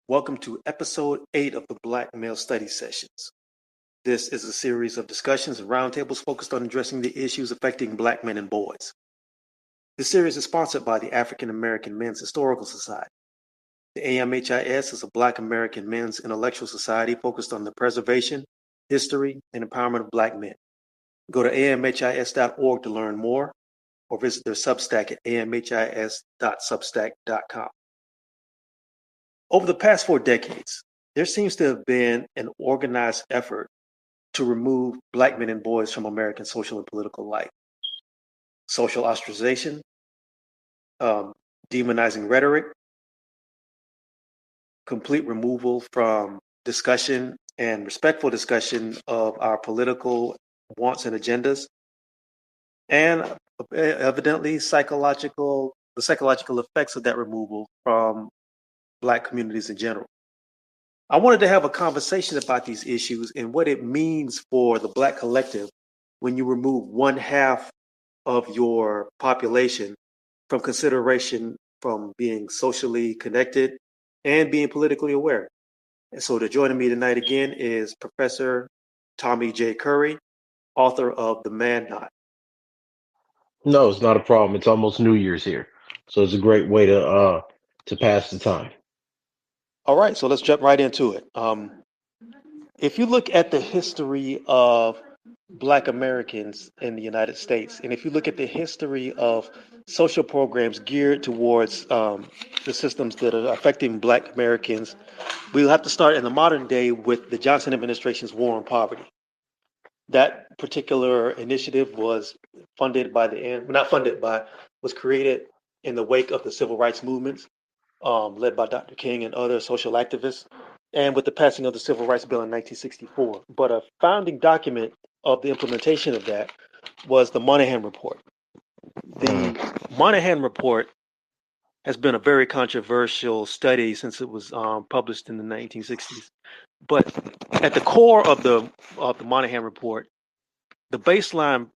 Welcome to episode 8 of the Black Male Study Sessions. This is a series of discussions and roundtables focused on addressing the issues affecting Black men and boys. This series is sponsored by the African American Men's Historical Society. The AMHIS is a Black American men's intellectual society focused on the preservation, history, and empowerment of Black men. Go to amhis.org to learn more or visit their Substack at amhis.substack.com. Over the past 4 decades, there seems to have been an organized effort to remove Black men and boys from American social and political life. Social ostracization, demonizing rhetoric, complete removal from discussion and respectful discussion of our political wants and agendas, and evidently the psychological effects of that removal from Black communities in general. I wanted to have a conversation about these issues and what it means for the Black collective when you remove one half of your population from consideration from being socially connected and being politically aware. And so joining me tonight again is Professor Tommy J. Curry, author of The Man Knot. No, it's not a problem. It's almost New Year's here, so it's a great way to pass the time. All right, so let's jump right into it. If you look at the history of Black Americans in the United States, and if you look at the history of social programs geared towards the systems that are affecting Black Americans, we'll have to start in the modern day with the Johnson administration's war on poverty. That particular initiative was was created in the wake of the civil rights movements, led by Dr. King and other social activists, and with the passing of the Civil Rights Bill in 1964. But a founding document of the implementation of that was the Moynihan Report. Mhm. The Moynihan Report has been a very controversial study since it was published in the 1960s. But at the core of the Moynihan Report, the baseline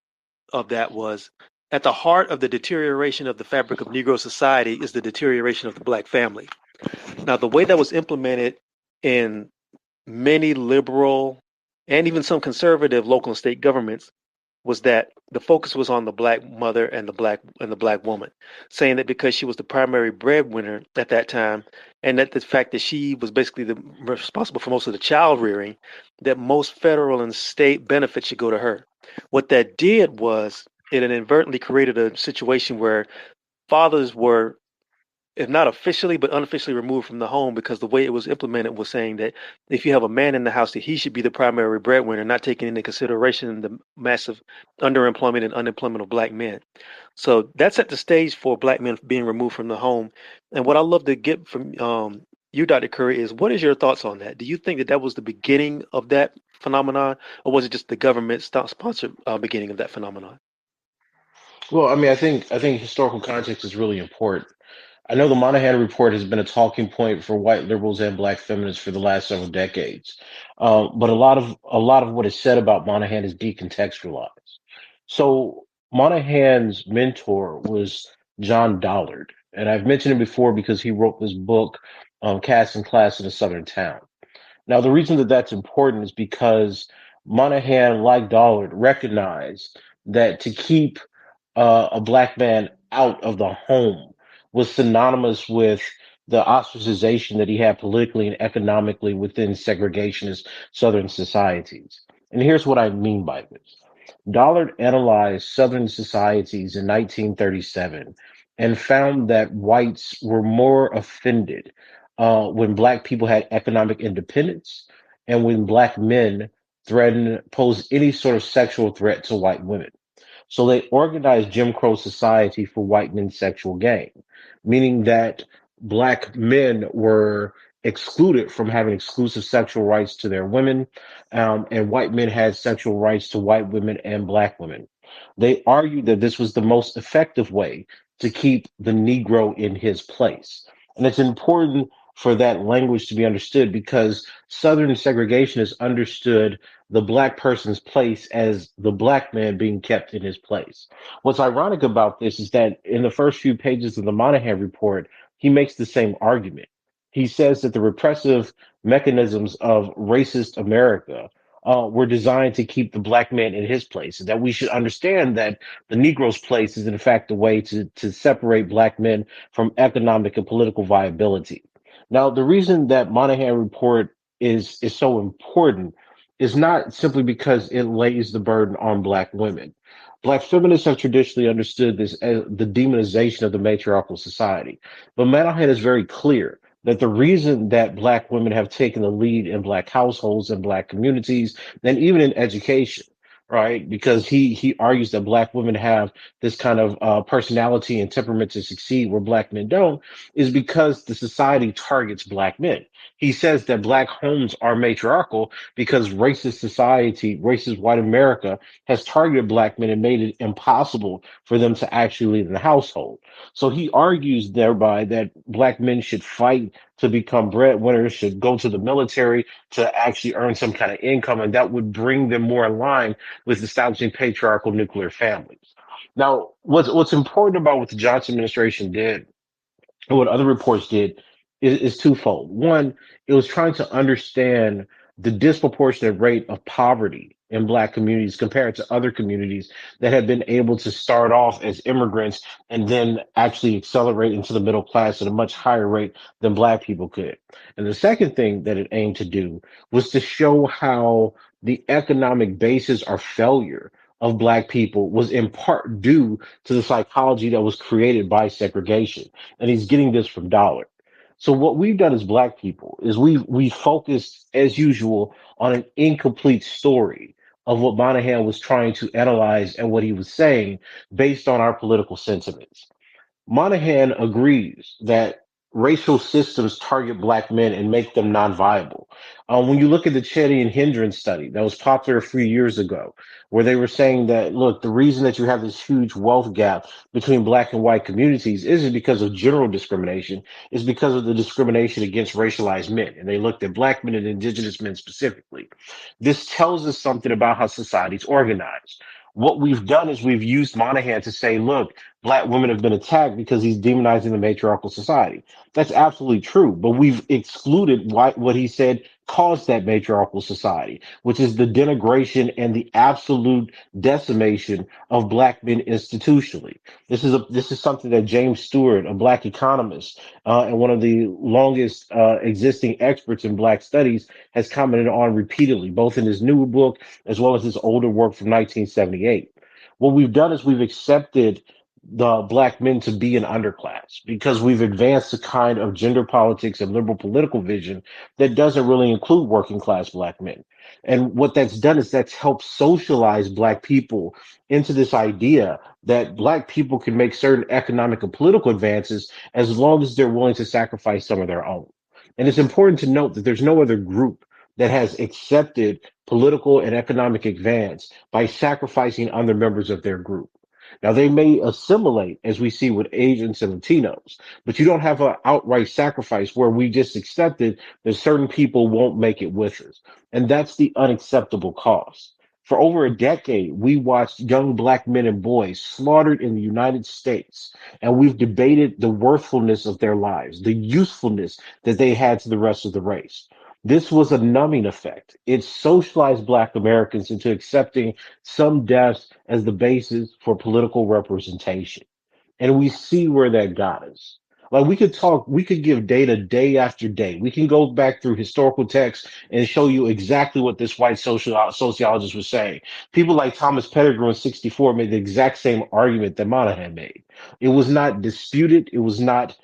of that was at the heart of the deterioration of the fabric of Negro society is the deterioration of the Black family. Now, the way that was implemented in many liberal and even some conservative local and state governments was that the focus was on the Black mother and the Black woman, saying that because she was the primary breadwinner at that time, and that the fact that she was basically responsible for most of the child rearing, that most federal and state benefits should go to her. What that did was it inadvertently created a situation where fathers were, if not officially, but unofficially removed from the home, because the way it was implemented was saying that if you have a man in the house, that he should be the primary breadwinner, not taking into consideration the massive underemployment and unemployment of Black men. So that set the stage for Black men being removed from the home. And what I love to get from you, Dr. Curry, is what is your thoughts on that? Do you think that that was the beginning of that phenomenon, or was it just the government sponsored beginning of that phenomenon? Well, I think historical context is really important. I know the Moynihan Report has been a talking point for white liberals and Black feminists for the last several decades, but a lot of what is said about Moynihan is decontextualized. So Moynihan's mentor was John Dollard, and I've mentioned him before because he wrote this book, Casting Class in a Southern Town. Now, the reason that that's important is because Moynihan, like Dollard, recognized that to keep a Black man out of the home was synonymous with the ostracization that he had politically and economically within segregationist Southern societies. And here's what I mean by this. Dollard analyzed Southern societies in 1937 and found that whites were more offended when Black people had economic independence and when Black men posed any sort of sexual threat to white women. So they organized Jim Crow society for white men's sexual gain, meaning that Black men were excluded from having exclusive sexual rights to their women, and white men had sexual rights to white women and Black women. They argued that this was the most effective way to keep the Negro in his place. And it's important for that language to be understood because Southern segregationists understood the Black person's place as the Black man being kept in his place. What's ironic about this is that in the first few pages of the Moynihan Report, he makes the same argument. he says that the repressive mechanisms of racist America were designed to keep the black man in his place, and that we should understand that the Negro's place is, in fact, a way to separate black men from economic and political viability. Now, the reason that Monahan report is so important is not simply because it lays the burden on black women. Black feminists have traditionally understood this as the demonization of the matriarchal society. But Monahan is very clear that the reason that black women have taken the lead in black households and black communities, and even in education, right? Because he argues that black women have this kind of personality and temperament to succeed where black men don't, is because the society targets black men. He says that black homes are matriarchal because racist society, racist white America has targeted black men and made it impossible for them to actually lead in the household. So he argues thereby that black men should fight to become breadwinners, should go to the military to actually earn some kind of income, and that would bring them more in line with establishing patriarchal nuclear families. Now, what's important about what the Johnson administration did and what other reports did is twofold. One, it was trying to understand the disproportionate rate of poverty in black communities compared to other communities that had been able to start off as immigrants and then actually accelerate into the middle class at a much higher rate than black people could. And the second thing that it aimed to do was to show how the economic basis or failure of black people was in part due to the psychology that was created by segregation, and he's getting this from Dollar. So what we've done as black people is we focused as usual on an incomplete story of what Monahan was trying to analyze and what he was saying based on our political sentiments. Monahan agrees that racial systems target black men and make them non-viable. When you look at the Chetty and Hindrance study that was popular a few years ago, where they were saying that, look, the reason that you have this huge wealth gap between black and white communities isn't because of general discrimination, it's because of the discrimination against racialized men. And they looked at black men and indigenous men specifically. This tells us something about how society's organized. What we've done is we've used Monahan to say, look, black women have been attacked because he's demonizing the matriarchal society. That's absolutely true, but we've excluded what he said caused that matriarchal society, which is the denigration and the absolute decimation of black men institutionally. This is something that James Stewart, a black economist and one of the longest existing experts in black studies, has commented on repeatedly, both in his newer book as well as his older work from 1978. What we've done is we've accepted the black men to be an underclass because we've advanced a kind of gender politics and liberal political vision that doesn't really include working class black men. And what that's done is that's helped socialize black people into this idea that black people can make certain economic and political advances as long as they're willing to sacrifice some of their own. And it's important to note that there's no other group that has accepted political and economic advance by sacrificing other members of their group. Now, they may assimilate, as we see with Asians and Latinos, but you don't have an outright sacrifice where we just accepted that certain people won't make it with us. And that's the unacceptable cost. For over a decade, we watched young black men and boys slaughtered in the United States, and we've debated the worthfulness of their lives, the usefulness that they had to the rest of the race. This was a numbing effect. It socialized black Americans into accepting some deaths as the basis for political representation. And we see where that got us. Like we could give data day after day. We can go back through historical texts and show you exactly what this white sociologist was saying. People like Thomas Pettigrew in 64 made the exact same argument that Monahan made. It was not disputed. It was not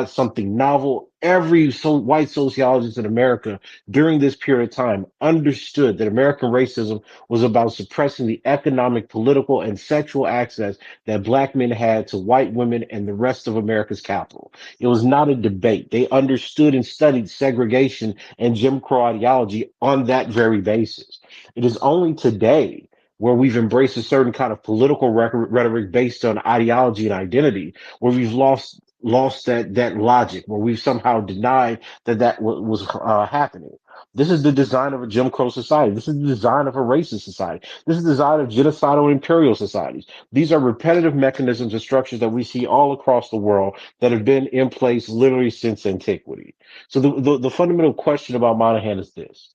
something novel. Every white sociologist in America during this period of time understood that American racism was about suppressing the economic, political, and sexual access that black men had to white women and the rest of America's capital. It was not a debate. They understood and studied segregation and Jim Crow ideology on that very basis. It is only today where we've embraced a certain kind of political rhetoric based on ideology and identity, where we've lost that logic, where we've somehow denied that was happening. This is the design of a Jim Crow society. This is the design of a racist society. This is the design of genocidal and imperial societies. These are repetitive mechanisms and structures that we see all across the world that have been in place literally since antiquity. So the fundamental question about Monahan is this.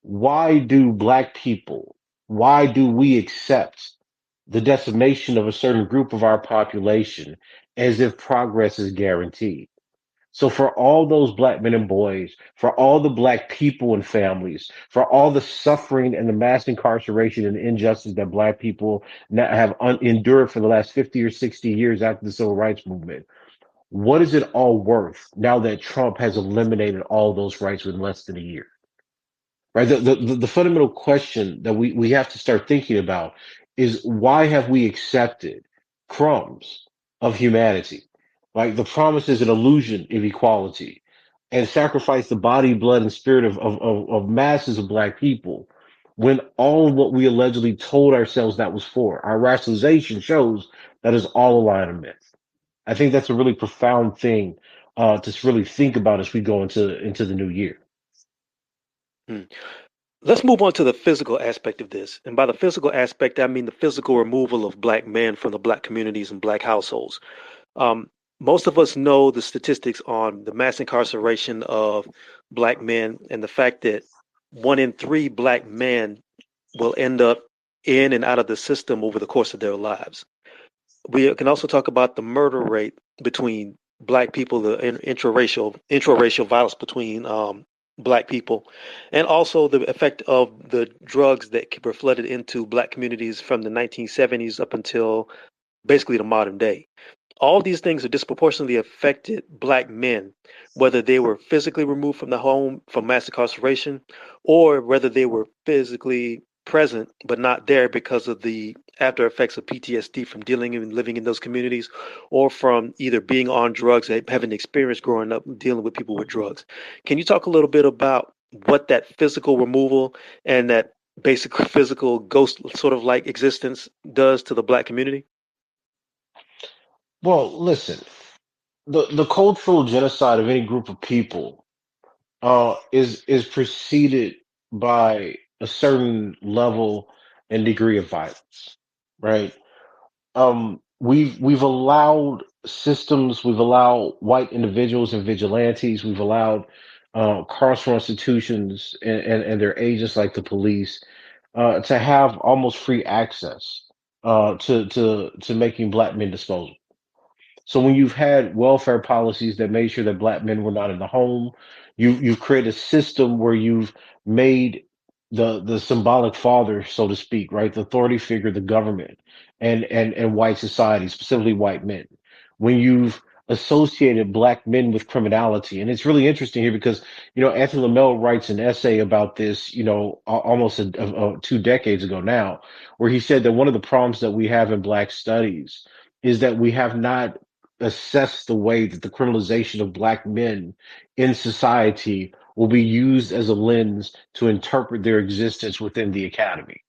Why do black people, why do we accept the decimation of a certain group of our population as if progress is guaranteed? So for all those black men and boys, for all the black people and families, for all the suffering and the mass incarceration and injustice that black people now have endured for the last 50 or 60 years after the civil rights movement, what is it all worth now that Trump has eliminated all those rights within less than a year? Right? The fundamental question that we have to start thinking about is why have we accepted crumbs of humanity, like the promises and illusion of equality, and sacrifice the body, blood, and spirit of masses of black people when all of what we allegedly told ourselves that was for, our rationalization shows that is all a lie and a myth. I think that's a really profound thing to really think about as we go into the new year. Hmm. Let's move on to the physical aspect of this. And by the physical aspect, I mean the physical removal of black men from the black communities and black households. Um, Most of us know the statistics on the mass incarceration of black men and the fact that 1 in 3 black men will end up in and out of the system over the course of their lives. We can also talk about the murder rate between black people, the intraracial violence between black people, and also the effect of the drugs that were flooded into black communities from the 1970s up until basically the modern day. All these things have disproportionately affected black men, whether they were physically removed from the home from mass incarceration or whether they were physically present but not there because of the after effects of PTSD from dealing and living in those communities or from either being on drugs or having experience growing up dealing with people with drugs. Can you talk a little bit about what that physical removal and that basic physical ghost sort of like existence does to the black community? Well, listen, the cultural genocide of any group of people is preceded by a certain level and degree of violence, right? We've allowed systems, we've allowed white individuals and vigilantes, we've allowed carceral institutions and their agents like the police to have almost free access to making black men disposable. So when you've had welfare policies that made sure that black men were not in the home, you've created a system where you've made the symbolic father, so to speak, right, the authority figure, the government, and white society, specifically white men. When you've associated black men with criminality, and it's really interesting here because Anthony Lamell writes an essay about this, almost 2 decades ago now, where he said that one of the problems that we have in black studies is that we have not assess the way that the criminalization of black men in society will be used as a lens to interpret their existence within the academy.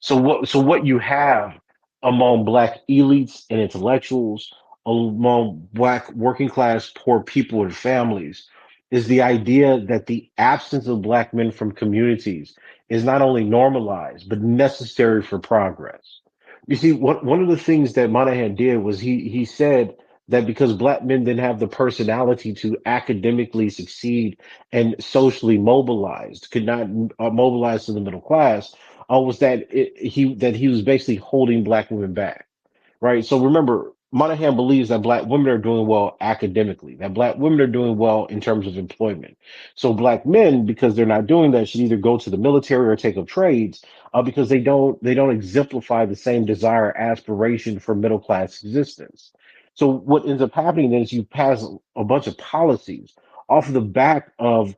So what you have among black elites and intellectuals, among black working class poor people and families, is the idea that the absence of black men from communities is not only normalized but necessary for progress. You see, one of the things that Monahan did was he said that because black men didn't have the personality to academically succeed and socially mobilized, could not mobilize to the middle class, was that he was basically holding black women back, right? So remember, Monahan believes that black women are doing well academically, that black women are doing well in terms of employment. So black men, because they're not doing that, should either go to the military or take up trades, because they don't exemplify the same desire, aspiration for middle class existence. So what ends up happening then is you pass a bunch of policies off of the back of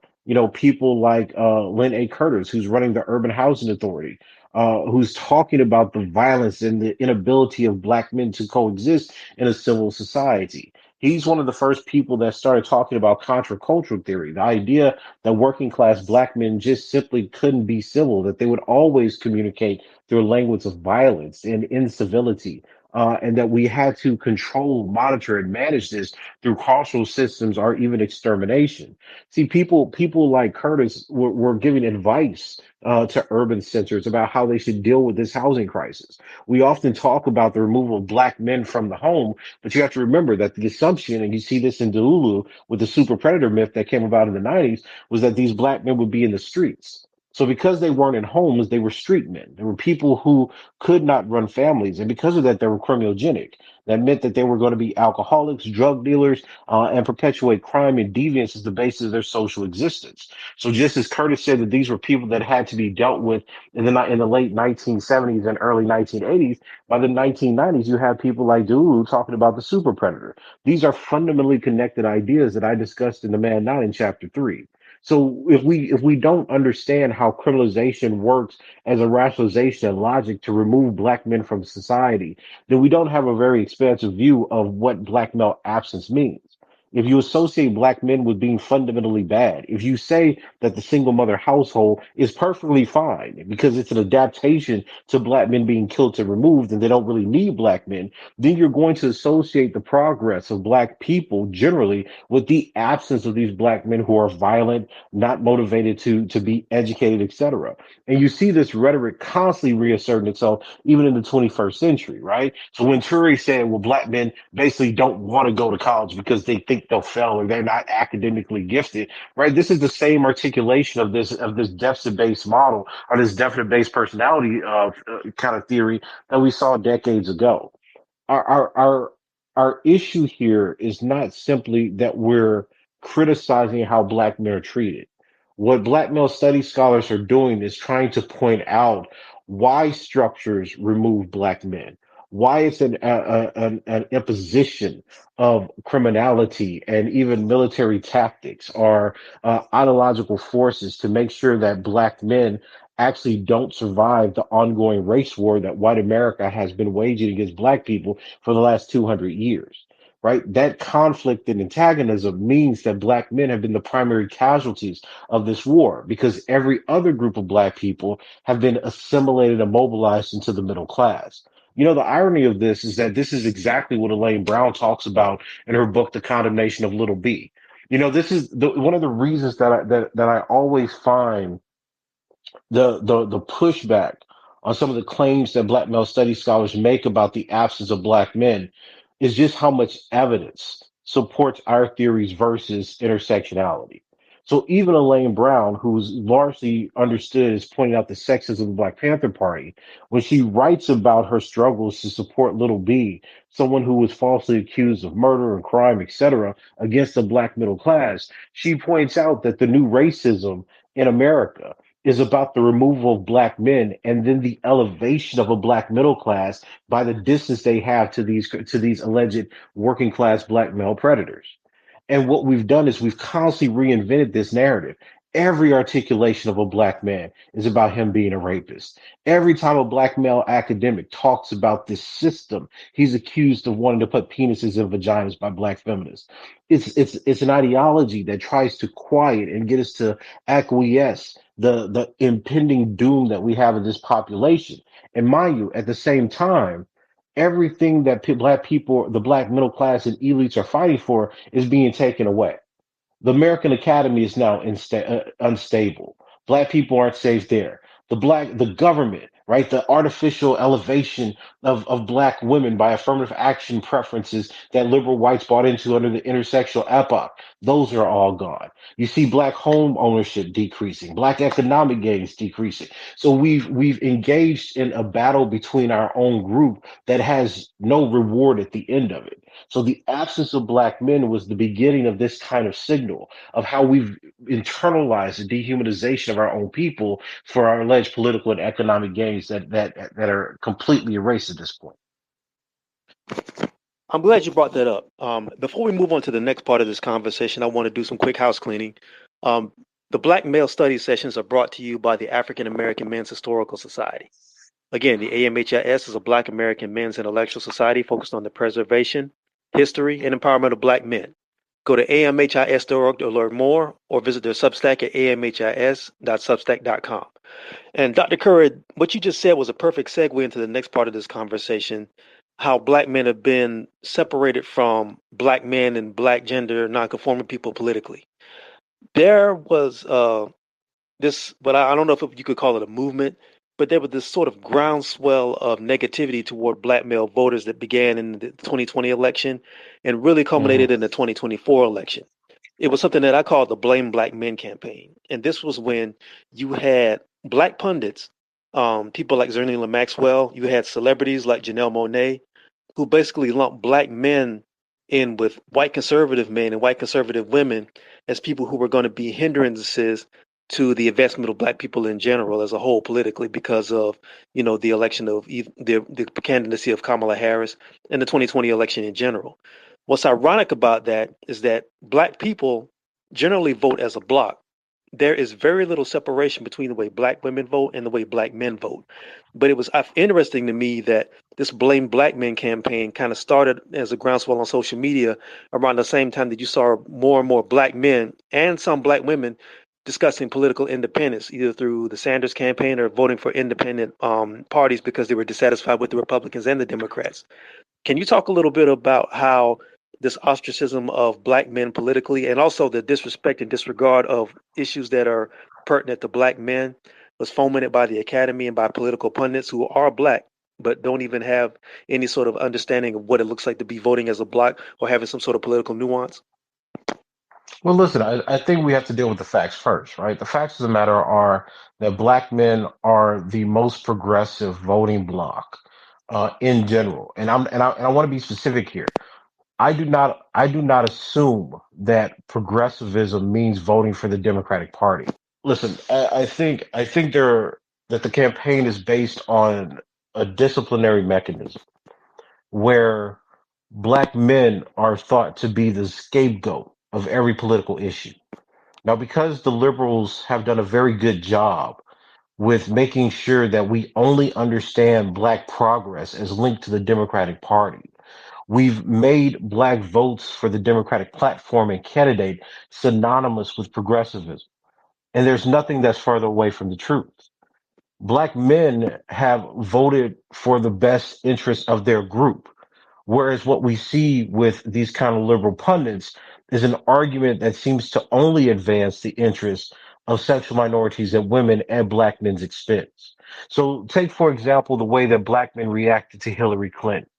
people like Lynn A. Curtis, who's running the Urban Housing Authority, who's talking about the violence and the inability of black men to coexist in a civil society. He's one of the first people that started talking about contracultural theory, the idea that working class black men just simply couldn't be civil, that they would always communicate through a language of violence and incivility, and that we had to control, monitor, and manage this through carceral systems or even extermination. See, people like Curtis were giving advice to urban centers about how they should deal with this housing crisis. We often talk about the removal of black men from the home, but you have to remember that the assumption, and you see this in Delulu with the super predator myth that came about in the 90s, was that these black men would be in the streets. So because they weren't in homes, they were street men. There were people who could not run families, and because of that, they were criminogenic. That meant that they were going to be alcoholics, drug dealers, and perpetuate crime and deviance as the basis of their social existence. So just as Curtis said that these were people that had to be dealt with in the late 1970s and early 1980s, by the 1990s, you have people like Dulu talking about the super predator. These are fundamentally connected ideas that I discussed in the Man Not in chapter 3. So if we don't understand how criminalization works as a rationalization and logic to remove black men from society, then we don't have a very expansive view of what black male absence means. If you associate black men with being fundamentally bad, if you say that the single mother household is perfectly fine because it's an adaptation to black men being killed and removed and they don't really need black men, then you're going to associate the progress of black people generally with the absence of these black men who are violent, not motivated to be educated, etc. And you see this rhetoric constantly reasserting itself even in the 21st century, right? So when Turi said, well, black men basically don't want to go to college because they think they'll fail or they're not academically gifted, right? This is the same articulation of this deficit-based model or this deficit-based personality kind of theory that we saw decades ago. Our issue here is not simply that we're criticizing how black men are treated. What black male studies scholars are doing is trying to point out why structures remove black men, why it's an imposition of criminality and even military tactics or ideological forces to make sure that black men actually don't survive the ongoing race war that white America has been waging against black people for the last 200 years. Right? That conflict and antagonism means that black men have been the primary casualties of this war because every other group of black people have been assimilated and mobilized into the middle class. You know, the irony of this is that this is exactly what Elaine Brown talks about in her book, The Condemnation of Little B. You know, this is one of the reasons that I always find the pushback on some of the claims that black male studies scholars make about the absence of black men is just how much evidence supports our theories versus intersectionality. So even Elaine Brown, who's largely understood as pointing out the sexism of the Black Panther Party, when she writes about her struggles to support Little B, someone who was falsely accused of murder and crime, etc., against the black middle class, she points out that the new racism in America is about the removal of black men and then the elevation of a black middle class by the distance they have to these alleged working class black male predators. And what we've done is we've constantly reinvented this narrative. Every articulation of a black man is about him being a rapist. Every time a black male academic talks about this system, he's accused of wanting to put penises in vaginas by black feminists. It's an ideology that tries to quiet and get us to acquiesce the impending doom that we have in this population. And mind you, at the same time, everything that black people, the black middle class and elites are fighting for is being taken away. The American Academy is now unstable. Black people aren't safe there. The government, right? The artificial elevation of black women by affirmative action preferences that liberal whites bought into under the intersectional epoch. Those are all gone. You see black home ownership decreasing, black economic gains decreasing. So we've engaged in a battle between our own group that has no reward at the end of it. So the absence of black men was the beginning of this kind of signal of how we've internalized the dehumanization of our own people for our alleged political and economic gains that are completely erased at this point. I'm glad you brought that up. Before we move on to the next part of this conversation, I want to do some quick house cleaning. Um, the Black Male Study Sessions are brought to you by the African American Men's Historical Society. Again, the AMHIS is a Black American men's intellectual society focused on the preservation, history, and empowerment of Black men. Go to amhis.org to learn more or visit their Substack at amhis.substack.com. And Dr. Curry, what you just said was a perfect segue into the next part of this conversation. how black men have been separated from black men and black gender nonconforming people politically. There was this, but I don't know if you could call it a movement, but there was this sort of groundswell of negativity toward black male voters that began in the 2020 election and really culminated Hmm. in the 2024 election. It was something that I called the Blame Black Men campaign. And this was when you had black pundits, people like Zerlina Maxwell, you had celebrities like Janelle Monáe, who basically lumped black men in with white conservative men and white conservative women as people who were going to be hindrances to the advancement of black people in general as a whole politically because of the election of the candidacy of Kamala Harris and the 2020 election in general. What's ironic about that is that black people generally vote as a bloc. There is very little separation between the way black women vote and the way black men vote. But it was interesting to me that this Blame Black Men campaign kind of started as a groundswell on social media around the same time that you saw more and more black men and some black women discussing political independence, either through the Sanders campaign or voting for independent parties because they were dissatisfied with the Republicans and the Democrats. Can you talk a little bit about how this ostracism of black men politically and also the disrespect and disregard of issues that are pertinent to black men was fomented by the academy and by political pundits who are black but don't even have any sort of understanding of what it looks like to be voting as a bloc or having some sort of political nuance? Well, listen, I think we have to deal with the facts first, right? The facts of the matter are that black men are the most progressive voting bloc in general, and I want to be specific here. I do not assume that progressivism means voting for the Democratic Party. Listen, I think that the campaign is based on a disciplinary mechanism where black men are thought to be the scapegoat of every political issue. Now, because the liberals have done a very good job with making sure that we only understand black progress as linked to the Democratic Party, we've made black votes for the Democratic platform and candidate synonymous with progressivism. And there's nothing that's further away from the truth. Black men have voted for the best interests of their group. Whereas what we see with these kind of liberal pundits is an argument that seems to only advance the interests of sexual minorities and women at black men's expense. So take, for example, the way that black men reacted to Hillary Clinton.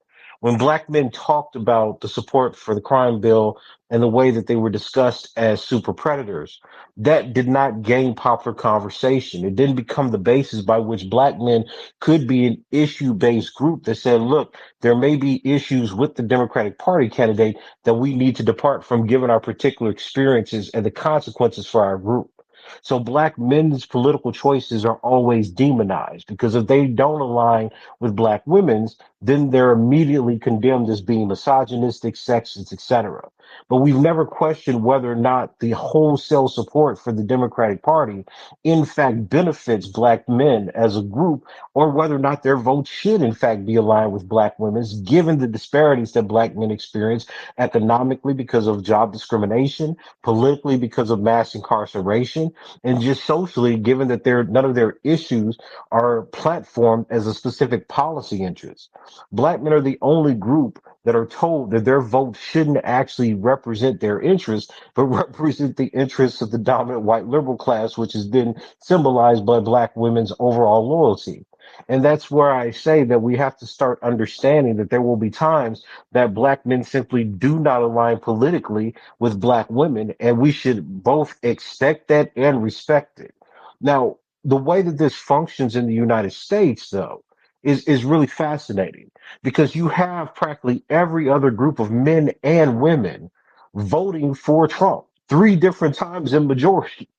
When black men talked about the support for the crime bill and the way that they were discussed as super predators, that did not gain popular conversation. It didn't become the basis by which black men could be an issue based group that said, look, there may be issues with the Democratic Party candidate that we need to depart from given our particular experiences and the consequences for our group. So black men's political choices are always demonized because if they don't align with black women's, then they're immediately condemned as being misogynistic, sexist, etc. But we've never questioned whether or not the wholesale support for the Democratic Party in fact benefits black men as a group or whether or not their votes should in fact be aligned with black women's, given the disparities that black men experience economically because of job discrimination, politically because of mass incarceration, and just socially, given that none of their issues are platformed as a specific policy interest. Black men are the only group that are told that their vote shouldn't actually represent their interests, but represent the interests of the dominant white liberal class, which has been symbolized by black women's overall loyalty. And that's where I say that we have to start understanding that there will be times that black men simply do not align politically with black women, and we should both expect that and respect it. Now, the way that this functions in the United States, though, is really fascinating because you have practically every other group of men and women voting for Trump three different times in majority.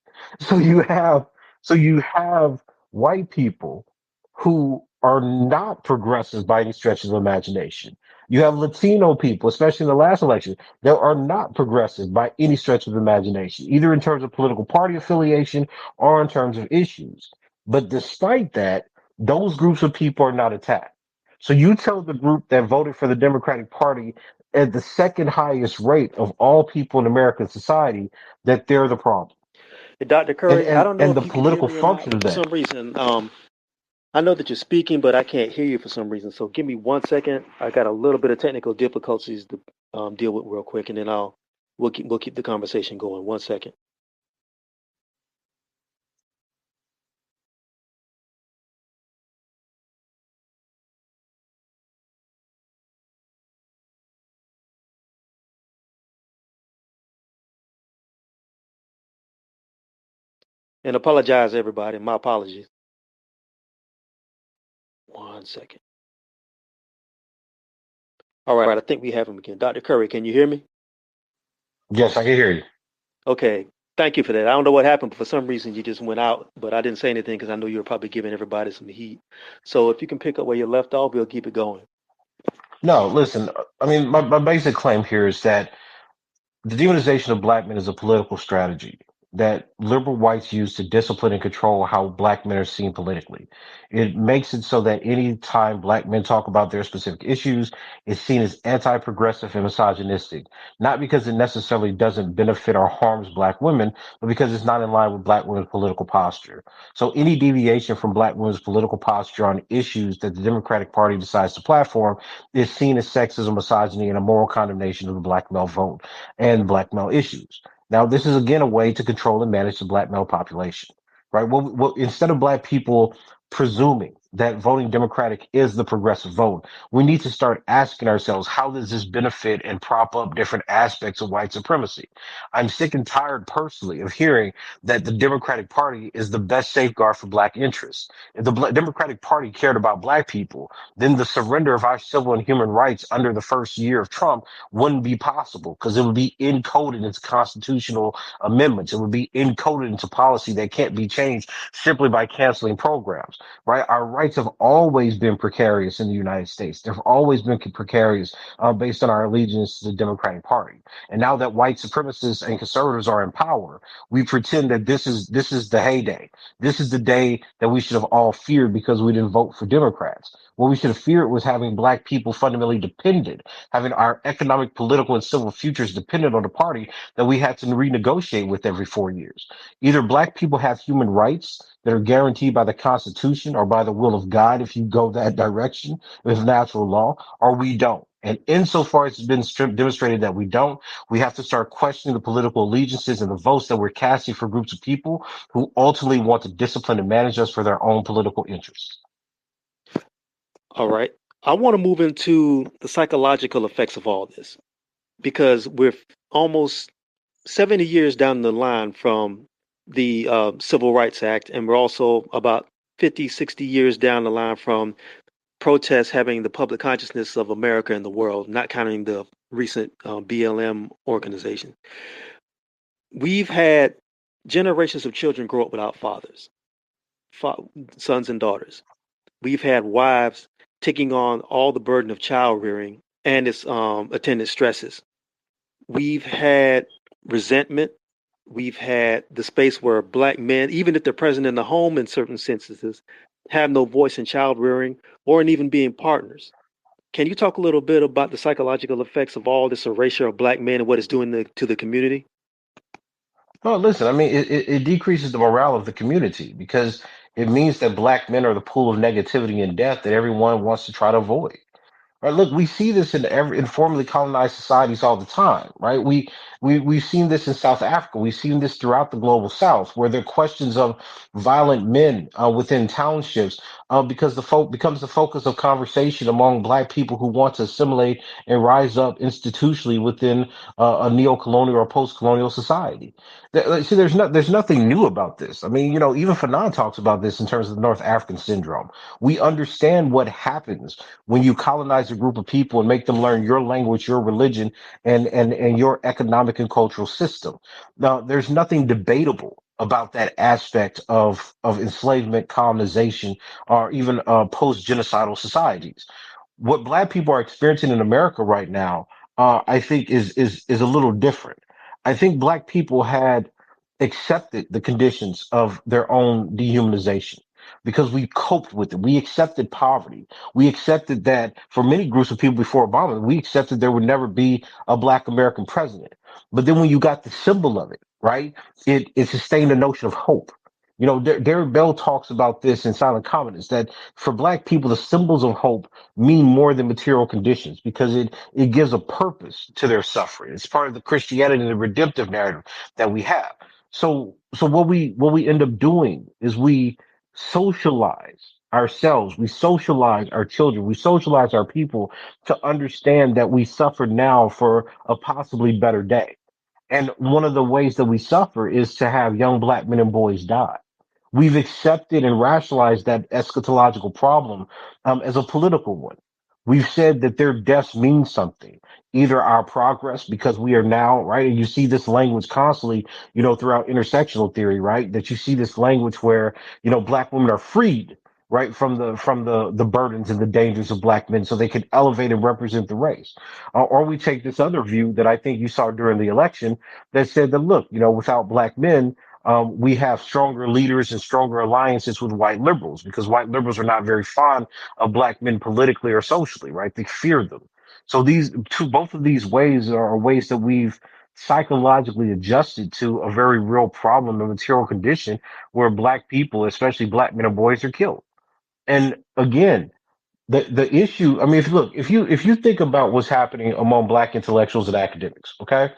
So you have so you have white people who are not progressive by any stretch of the imagination. You have Latino people, especially in the last election, that are not progressive by any stretch of the imagination, either in terms of political party affiliation or in terms of issues. But despite that, those groups of people are not attacked. So you tell the group that voted for the Democratic Party at the second highest rate of all people in American society that they're the problem. Dr. And Curry, I and don't know and if the you can hear political me or not, function but of for that. some reason, I know that you're speaking, but I can't hear you for some reason. So give me 1 second. I got a little bit of technical difficulties to deal with real quick, and then we'll keep the conversation going. 1 second. And apologize, everybody. My apologies. 1 second. All right, I think we have him again. Dr. Curry, can you hear me? Yes, I can hear you. Okay. Thank you for that. I don't know what happened, but for some reason you just went out, but I didn't say anything because I know you were probably giving everybody some heat. So if you can pick up where you left off, we'll keep it going. No, listen, I mean, my basic claim here is that the demonization of black men is a political strategy that liberal whites use to discipline and control how black men are seen politically. It makes it so that any time black men talk about their specific issues, it's seen as anti-progressive and misogynistic, not because it necessarily doesn't benefit or harms black women, but because it's not in line with black women's political posture. So any deviation from black women's political posture on issues that the Democratic Party decides to platform is seen as sexism, misogyny, and a moral condemnation of the black male vote and black male issues. Now, this is again a way to control and manage the black male population, right? Well, instead of black people presuming that voting Democratic is the progressive vote, we need to start asking ourselves, how does this benefit and prop up different aspects of white supremacy? I'm sick and tired personally of hearing that the Democratic Party is the best safeguard for black interests. If the Democratic Party cared about black people, then the surrender of our civil and human rights under the first year of Trump wouldn't be possible because it would be encoded into constitutional amendments. It would be encoded into policy that can't be changed simply by canceling programs, right? Our rights have always been precarious in the United States. They've always been precarious based on our allegiance to the Democratic Party. And now that white supremacists and conservatives are in power, we pretend that this is the heyday. This is the day that we should have all feared because we didn't vote for Democrats. What we should have feared was having black people fundamentally dependent, having our economic, political, and civil futures dependent on the party that we had to renegotiate with every 4 years. Either black people have human rights that are guaranteed by the Constitution or by the will of God, if you go that direction with natural law, or we don't. And insofar as it's been demonstrated that we don't, we have to start questioning the political allegiances and the votes that we're casting for groups of people who ultimately want to discipline and manage us for their own political interests. All right. I want to move into the psychological effects of all this because we're almost 70 years down the line from the Civil Rights Act, and we're also about 50, 60 years down the line from protests having the public consciousness of America and the world, not counting the recent BLM organization. We've had generations of children grow up without fathers, fa- sons and daughters. We've had wives taking on all the burden of child rearing and its attendant stresses. We've had resentment. We've had the space where black men, even if they're present in the home in certain instances, have no voice in child rearing or in even being partners. Can you talk a little bit about the psychological effects of all this erasure of black men and what it's doing to the community? No, listen, I mean, it decreases the morale of the community because it means that black men are the pool of negativity and death that everyone wants to try to avoid. Right. Look, we see this in formerly colonized societies all the time, right? We've seen this in South Africa. We've seen this throughout the global South, where there are questions of violent men within townships, because becomes the focus of conversation among black people who want to assimilate and rise up institutionally within a neo-colonial or post-colonial society. See, there's nothing new about this. I mean, even Fanon talks about this in terms of the North African syndrome. We understand what happens when you colonize a group of people and make them learn your language, your religion, and your economic and cultural system. Now, there's nothing debatable about that aspect of enslavement, colonization, or even post genocidal societies. What black people are experiencing in America right now, I think is a little different. I think black people had accepted the conditions of their own dehumanization because we coped with it. We accepted poverty. We accepted that for many groups of people before Obama, we accepted there would never be a black American president. But then when you got the symbol of it, right, it sustained a notion of hope. You know, Derek Bell talks about this in Silent Covenants that for black people, the symbols of hope mean more than material conditions because it gives a purpose to their suffering. It's part of the Christianity and the redemptive narrative that we have. So what we end up doing is we socialize ourselves, we socialize our children, we socialize our people to understand that we suffer now for a possibly better day. And one of the ways that we suffer is to have young black men and boys die. We've accepted and rationalized that eschatological problem as a political one. We've said that their deaths mean something, either our progress, because we are now, right? And you see this language constantly, throughout intersectional theory, right? That you see this language where, black women are freed, right, from the burdens and the dangers of black men so they can elevate and represent the race. Or we take this other view that I think you saw during the election that said that, look, without black men, we have stronger leaders and stronger alliances with white liberals because white liberals are not very fond of black men politically or socially, right? They fear them. So both of these ways are ways that we've psychologically adjusted to a very real problem, a material condition where black people, especially black men and boys, are killed. And again, the issue, I mean, if you think about what's happening among black intellectuals and academics, okay?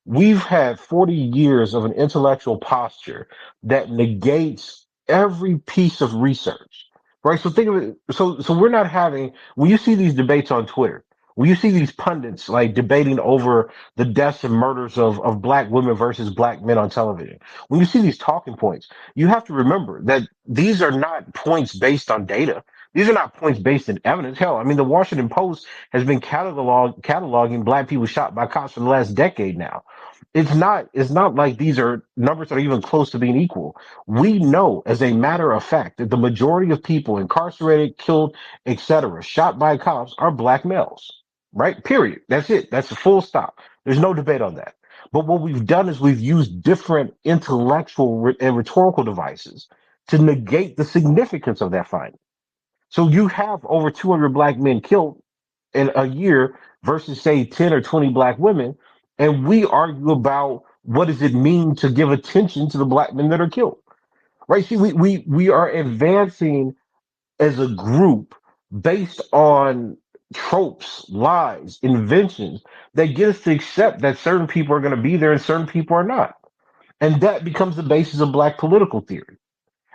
We've had 40 years of an intellectual posture that negates every piece of research, right? So think of it. So we're not having, when you see these debates on Twitter, when you see these pundits like debating over the deaths and murders of black women versus black men on television, when you see these talking points, you have to remember that these are not points based on data. These are not points based in evidence. Hell, I mean, the Washington Post has been cataloging black people shot by cops for the last decade now. It's not like these are numbers that are even close to being equal. We know as a matter of fact that the majority of people incarcerated, killed, etc., shot by cops are black males. Right? Period. That's it. That's a full stop. There's no debate on that. But what we've done is we've used different intellectual and rhetorical devices to negate the significance of that finding. So you have over 200 black men killed in a year versus say 10 or 20 black women. And we argue about what does it mean to give attention to the black men that are killed, right? See, we are advancing as a group based on tropes, lies, inventions that get us to accept that certain people are going to be there and certain people are not. And that becomes the basis of black political theory.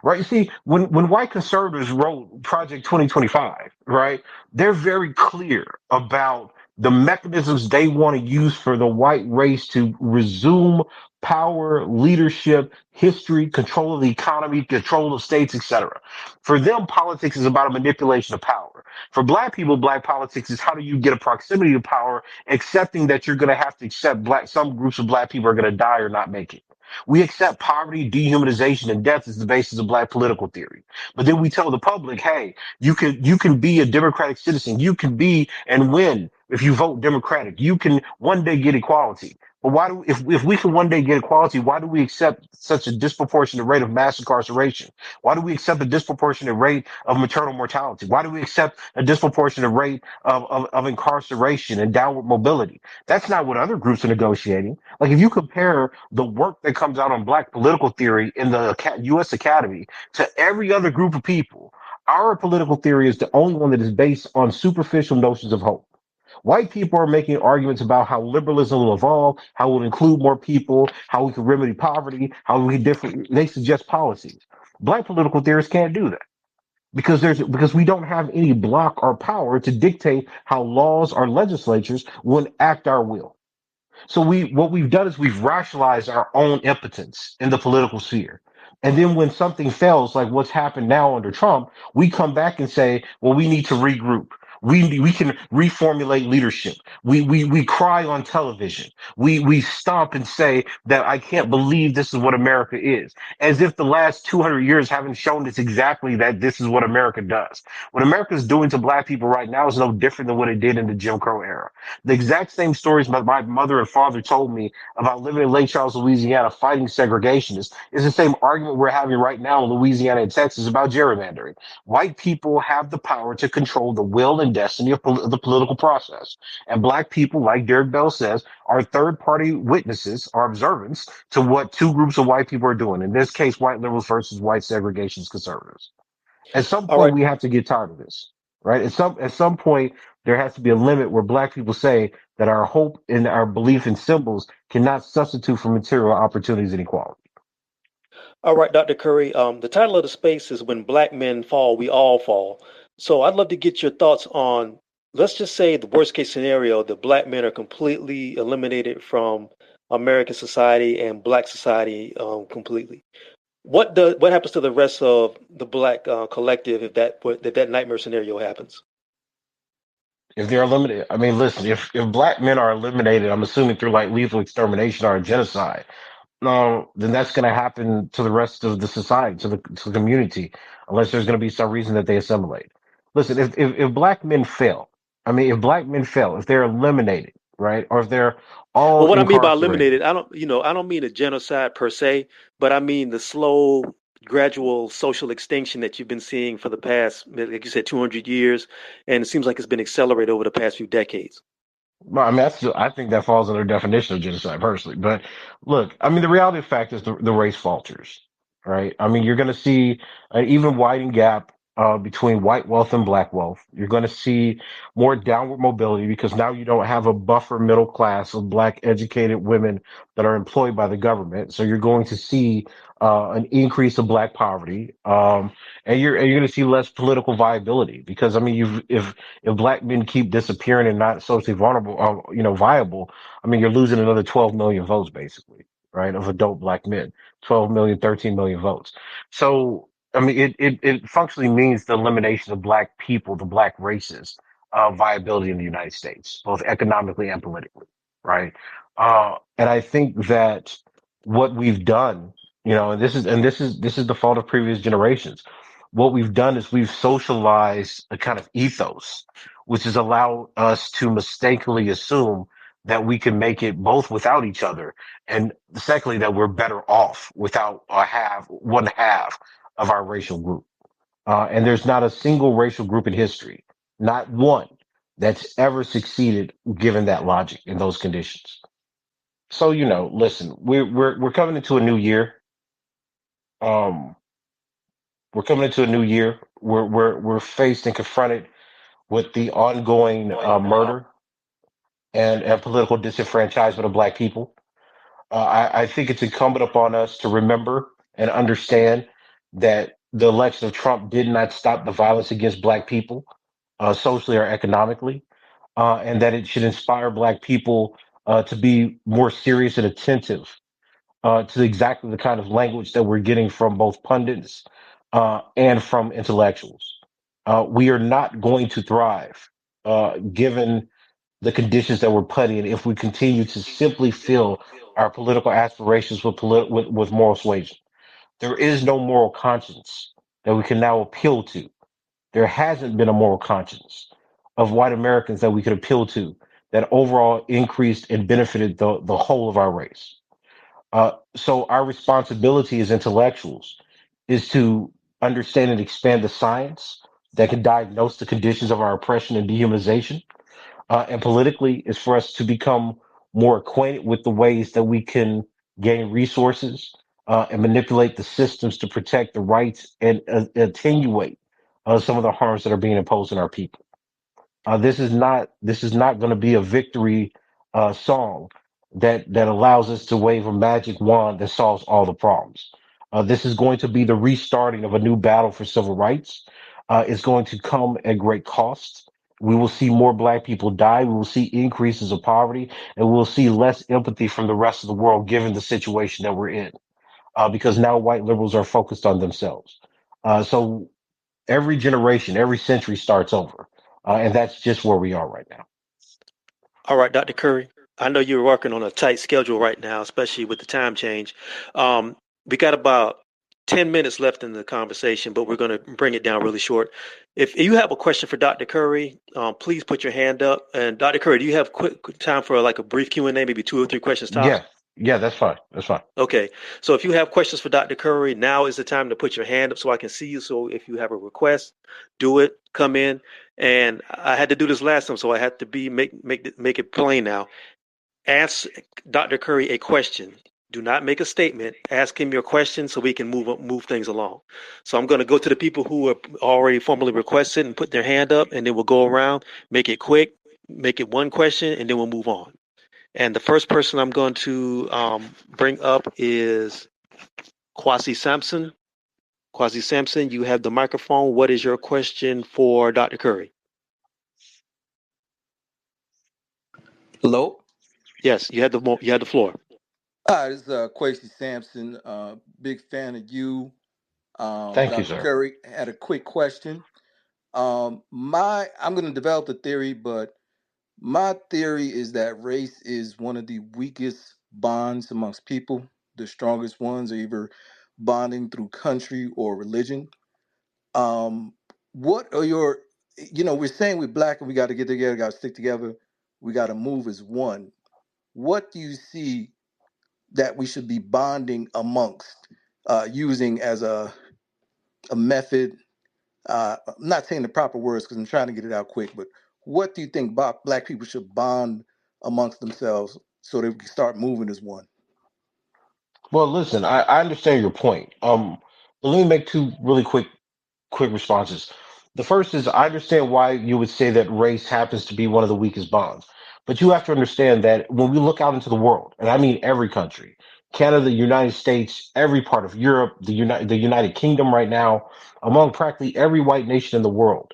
Right. You see, when white conservatives wrote Project 2025, right, they're very clear about the mechanisms they want to use for the white race to resume power, leadership, history, control of the economy, control of states, etc. For them, politics is about a manipulation of power. For black people, black politics is how do you get a proximity to power, accepting that you're going to have to accept some groups of black people are going to die or not make it. We accept poverty, dehumanization, and death as the basis of black political theory. But then we tell the public, hey, you can be a democratic citizen. You can be and win if you vote Democratic. You can one day get equality. But why do if we can one day get equality, why do we accept such a disproportionate rate of mass incarceration? Why do we accept a disproportionate rate of maternal mortality? Why do we accept a disproportionate rate of incarceration and downward mobility? That's not what other groups are negotiating. Like if you compare the work that comes out on black political theory in the U.S. Academy to every other group of people, our political theory is the only one that is based on superficial notions of hope. White people are making arguments about how liberalism will evolve, how it will include more people, how we can remedy poverty, how we can different. They suggest policies. Black political theorists can't do that because we don't have any block or power to dictate how laws or legislatures will enact our will. So what we've done is we've rationalized our own impotence in the political sphere. And then when something fails, like what's happened now under Trump, we come back and say, well, we need to regroup. We can reformulate leadership. We cry on television. We stomp and say that I can't believe this is what America is, as if the last 200 years haven't shown us exactly that this is what America does. What America is doing to black people right now is no different than what it did in the Jim Crow era. The exact same stories my mother and father told me about living in Lake Charles, Louisiana, fighting segregationists is the same argument we're having right now in Louisiana and Texas about gerrymandering. White people have the power to control the will and and destiny of the political process. And black people, like Derek Bell says, are third party witnesses or observants to what two groups of white people are doing. In this case, white liberals versus white segregationist conservatives. At some All point, right. we have to get tired of this, right? At some point, there has to be a limit where black people say that our hope and our belief in symbols cannot substitute for material opportunities and equality. All right, Dr. Curry. The title of the space is When Black Men Fall, We All Fall. So I'd love to get your thoughts on, let's just say the worst case scenario, the black men are completely eliminated from American society and black society completely. What happens to the rest of the black collective if that nightmare scenario happens? If they're eliminated, I mean, listen, if black men are eliminated, I'm assuming through like lethal extermination or genocide, no, then that's going to happen to the rest of the society, to the community, unless there's going to be some reason that they assimilate. Listen, if black men fail, I mean, if black men fail, if they're eliminated, right, or if they're all Well, what I mean by incarcerated, eliminated, I don't mean a genocide per se, but I mean the slow, gradual social extinction that you've been seeing for the past, like you said, 200 years, and it seems like it's been accelerated over the past few decades. well, I mean, I think that falls under the definition of genocide personally. But look, I mean, the reality of the fact is the race falters, right? I mean, you're going to see an even widening gap between white wealth and black wealth. You're going to see more downward mobility because now you don't have a buffer middle class of black educated women that are employed by the government. So you're going to see an increase of black poverty. And you're going to see less political viability because I mean, if black men keep disappearing and not socially vulnerable, viable, I mean, you're losing another 12 million votes, basically, right? Of adult black men, 12 million, 13 million votes. So, I mean, it functionally means the elimination of black people, the black races, viability in the United States, both economically and politically, right? And I think that what we've done, and this is the fault of previous generations. What we've done is we've socialized a kind of ethos, which has allowed us to mistakenly assume that we can make it both without each other, and secondly, that we're better off without one half of our racial group. And there's not a single racial group in history, not one, that's ever succeeded given that logic in those conditions. So, listen, we're coming into a new year. Um, we're coming into a new year. We're faced and confronted with the ongoing murder and political disenfranchisement of black people. I think it's incumbent upon us to remember and understand that the election of Trump did not stop the violence against black people, socially or economically, and that it should inspire black people to be more serious and attentive to exactly the kind of language that we're getting from both pundits and from intellectuals. We are not going to thrive given the conditions that we're put in if we continue to simply fill our political aspirations with moral suasion. There is no moral conscience that we can now appeal to. There hasn't been a moral conscience of white Americans that we could appeal to that overall increased and benefited the whole of our race. So our responsibility as intellectuals is to understand and expand the science that can diagnose the conditions of our oppression and dehumanization. And politically is for us to become more acquainted with the ways that we can gain resources and manipulate the systems to protect the rights and attenuate some of the harms that are being imposed on our people. This is not going to be a victory song that allows us to wave a magic wand that solves all the problems. This is going to be the restarting of a new battle for civil rights. It's going to come at great cost. We will see more black people die. We will see increases of poverty, and we'll see less empathy from the rest of the world given the situation that we're in. Because now white liberals are focused on themselves. So every generation, every century starts over. And that's just where we are right now. All right, Dr. Curry. I know you're working on a tight schedule right now, especially with the time change. We got about 10 minutes left in the conversation, but we're going to bring it down really short. If you have a question for Dr. Curry, please put your hand up. And Dr. Curry, do you have quick time for like a brief Q&A, maybe two or three questions Yeah, tops? Yeah, that's fine. That's fine. Okay, so if you have questions for Dr. Curry, now is the time to put your hand up so I can see you. So if you have a request, do it, come in. And I had to do this last time, so I had to make it plain now. Ask Dr. Curry a question. Do not make a statement. Ask him your question so we can move things along. So I'm going to go to the people who are already formally requested and put their hand up, and then we'll go around, make it quick, make it one question, and then we'll move on. And the first person I'm going to bring up is Kwasi Sampson. Kwasi Sampson, you have the microphone. What is your question for Dr. Curry? Hello. Yes, you had the floor. Hi, this is Quasi Sampson. Big fan of you. Thank you, Dr. sir. Curry had a quick question. I'm going to develop the theory, but my theory is that race is one of the weakest bonds amongst people. The strongest ones are either bonding through country or religion. Um, what are your, we're saying we're black and we got to get together, got to stick together, we got to move as one. What do you see that we should be bonding amongst, using as a method? I'm not saying the proper words because I'm trying to get it out quick, but what do you think black people should bond amongst themselves so that we can start moving as one? Well, listen, I understand your point. But let me make two really quick responses. The first is I understand why you would say that race happens to be one of the weakest bonds. But you have to understand that when we look out into the world, and I mean every country, Canada, the United States, every part of Europe, the United Kingdom right now, among practically every white nation in the world,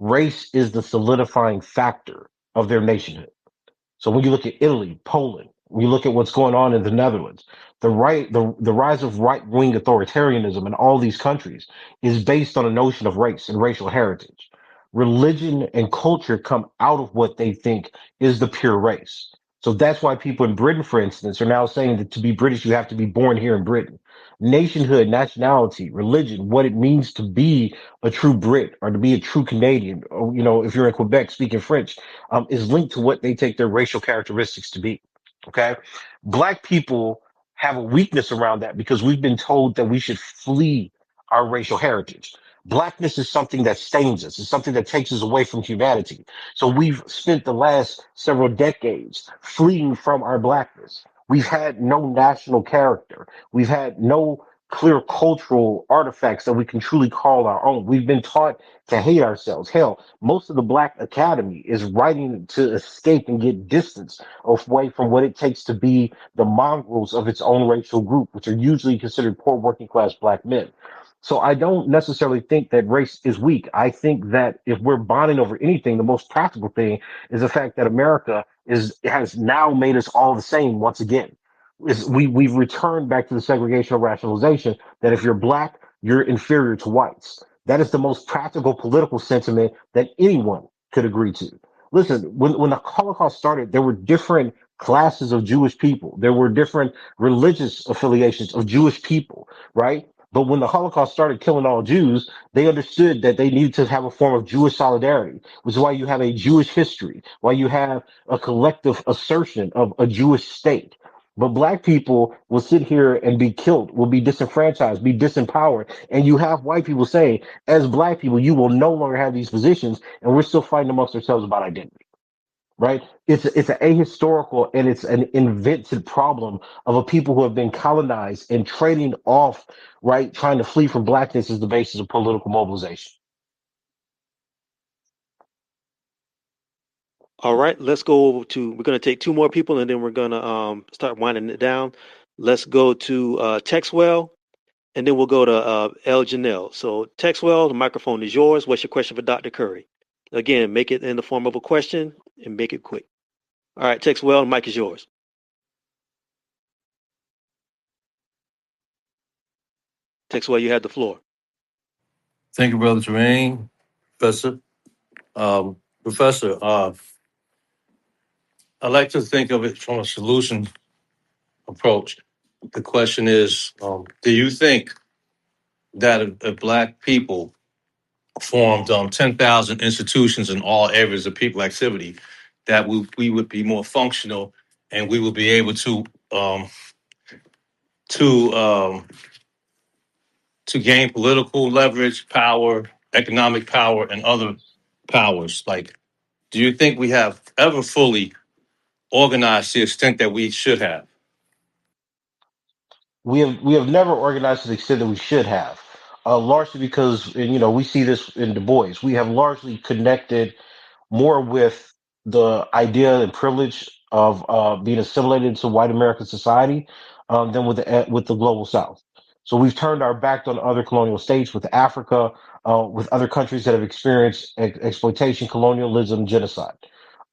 race is the solidifying factor of their nationhood. So when you look at Italy, Poland, when you look at what's going on in the Netherlands, the rise of right wing authoritarianism in all these countries is based on a notion of race and racial heritage. Religion and culture come out of what they think is the pure race. So that's why people in Britain, for instance, are now saying that to be British, you have to be born here in Britain. Nationhood, nationality, religion, what it means to be a true Brit or to be a true Canadian, or, if you're in Quebec speaking French, is linked to what they take their racial characteristics to be. Okay. Black people have a weakness around that because we've been told that we should flee our racial heritage. Blackness is something that stains us. It's something that takes us away from humanity. So we've spent the last several decades fleeing from our blackness. We've had no national character. We've had no clear cultural artifacts that we can truly call our own. We've been taught to hate ourselves. Hell, most of the Black Academy is writing to escape and get distance away from what it takes to be the mongrels of its own racial group, which are usually considered poor working class Black men. So I don't necessarily think that race is weak. I think that if we're bonding over anything, the most practical thing is the fact that America has now made us all the same once again. We've returned back to the segregation of rationalization that if you're black, you're inferior to whites. That is the most practical political sentiment that anyone could agree to. Listen, when the Holocaust started, there were different classes of Jewish people. There were different religious affiliations of Jewish people, right? But when the Holocaust started killing all Jews, they understood that they needed to have a form of Jewish solidarity, which is why you have a Jewish history, why you have a collective assertion of a Jewish state. But black people will sit here and be killed, will be disenfranchised, be disempowered. And you have white people saying, as black people, you will no longer have these positions, and we're still fighting amongst ourselves about identity, right? It's an ahistorical and it's an invented problem of a people who have been colonized and trading off, right? Trying to flee from blackness as the basis of political mobilization. All right, let's go over to. We're going to take two more people, and then we're going to start winding it down. Let's go to Texwell, and then we'll go to El Janelle. So, Texwell, the microphone is yours. What's your question for Dr. Curry? Again, make it in the form of a question and make it quick. All right, Texwell, the mic is yours. Texwell, you have the floor. Thank you, Brother Terrain, Professor. Professor, I like to think of it from a solution approach. The question is, do you think that if Black people formed 10,000 institutions in all areas of people activity, that we would be more functional and we would be able to um, to um, to gain political leverage, power, economic power, and other powers. Like, do you think we have ever fully organized to the extent that we should have? We have never organized to the extent that we should have, largely because, and we see this in Du Bois. We have largely connected more with the idea and privilege of being assimilated into white American society than with the global South. So we've turned our back on other colonial states, with Africa, with other countries that have experienced exploitation, colonialism, genocide.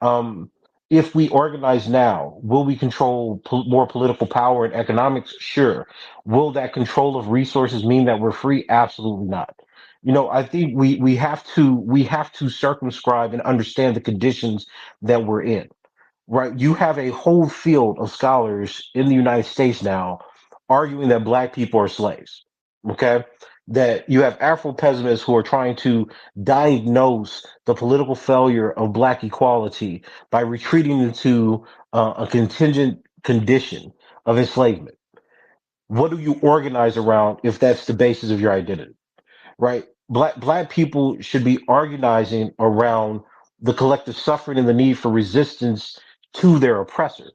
Um, if we organize now, will we control more political power and economics? Sure. Will that control of resources mean that we're free? Absolutely not. I think we have to circumscribe and understand the conditions that we're in. Right? You have a whole field of scholars in the United States now arguing that black people are slaves. Okay? That you have Afro-pessimists who are trying to diagnose the political failure of black equality by retreating into a contingent condition of enslavement. What do you organize around if that's the basis of your identity? Right? Black people should be organizing around the collective suffering and the need for resistance to their oppressor.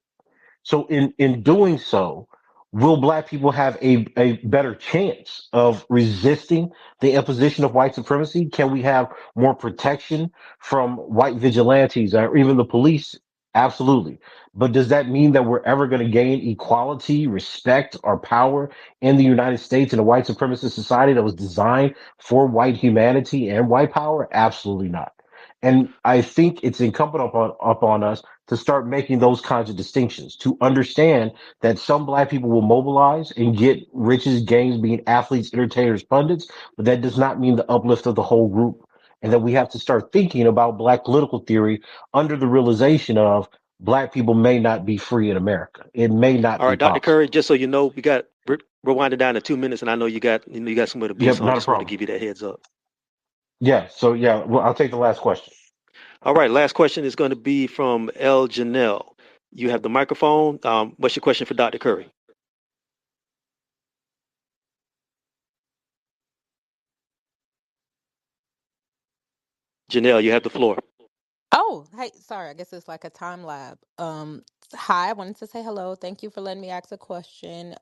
So in doing so, will black people have a better chance of resisting the imposition of white supremacy? Can we have more protection from white vigilantes or even the police? Absolutely. But does that mean that we're ever going to gain equality, respect, or power in the United States in a white supremacist society that was designed for white humanity and white power? Absolutely not. And I think it's incumbent upon us to start making those kinds of distinctions, to understand that some black people will mobilize and get riches gains being athletes, entertainers, pundits, but that does not mean the uplift of the whole group. And that we have to start thinking about black political theory under the realization of black people may not be free in America. It may not All be right, Dr. possible. Curry, just so you know, we're winding down to 2 minutes, and I know you got somewhere to be, Yep, so I not a just want to problem. give you that heads up. Yeah, so yeah, well, I'll take the last question. All right, last question is going to be from El Janelle. You have the microphone. What's your question for Dr. Curry? Janelle, you have the floor. Oh, hey, sorry. I guess it's like a time lab. Hi, I wanted to say hello. Thank you for letting me ask a question.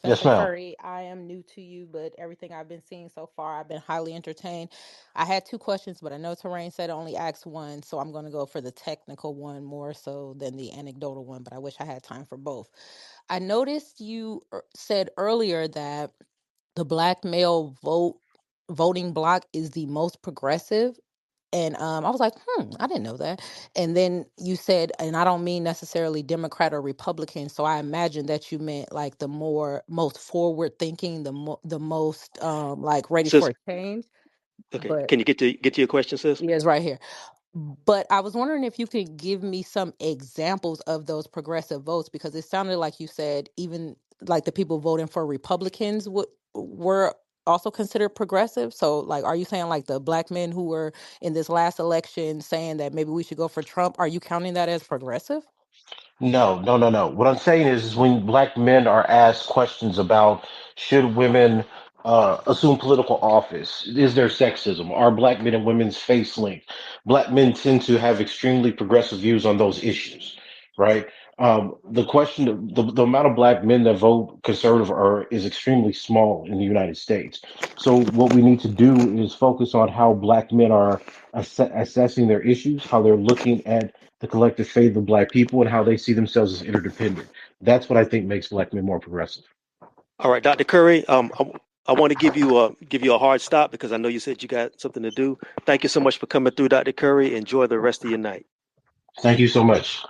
Yes, Professor ma'am. Curry, I am new to you, but everything I've been seeing so far, I've been highly entertained. I had two questions, but I know Terrain said only ask one, so I'm going to go for the technical one more so than the anecdotal one, but I wish I had time for both. I noticed you said earlier that the black male voting bloc is the most progressive, and I was like, I didn't know that. And then you said, and I don't mean necessarily Democrat or Republican, so I imagine that you meant like the most forward thinking, the most like ready Sis, for a change. okay, But can you get to your question, sis? yeah, it's right here. But I was wondering if you could give me some examples of those progressive votes, because it sounded like you said even like the people voting for Republicans were also considered progressive. So like, are you saying like the black men who were in this last election saying that maybe we should go for Trump? Are you counting that as progressive? No, no, no, no. What I'm saying is when black men are asked questions about should women assume political office, is there sexism? Are black men and women's face linked? Black men tend to have extremely progressive views on those issues, right? The question, the amount of black men that vote conservative is extremely small in the United States. So what we need to do is focus on how black men are assessing their issues, how they're looking at the collective faith of black people and how they see themselves as interdependent. That's what I think makes black men more progressive. All right, Dr. Curry. I want to give you a hard stop because I know you said you got something to do. Thank you so much for coming through, Dr. Curry. Enjoy the rest of your night. Thank you so much.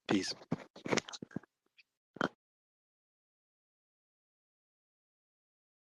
Peace.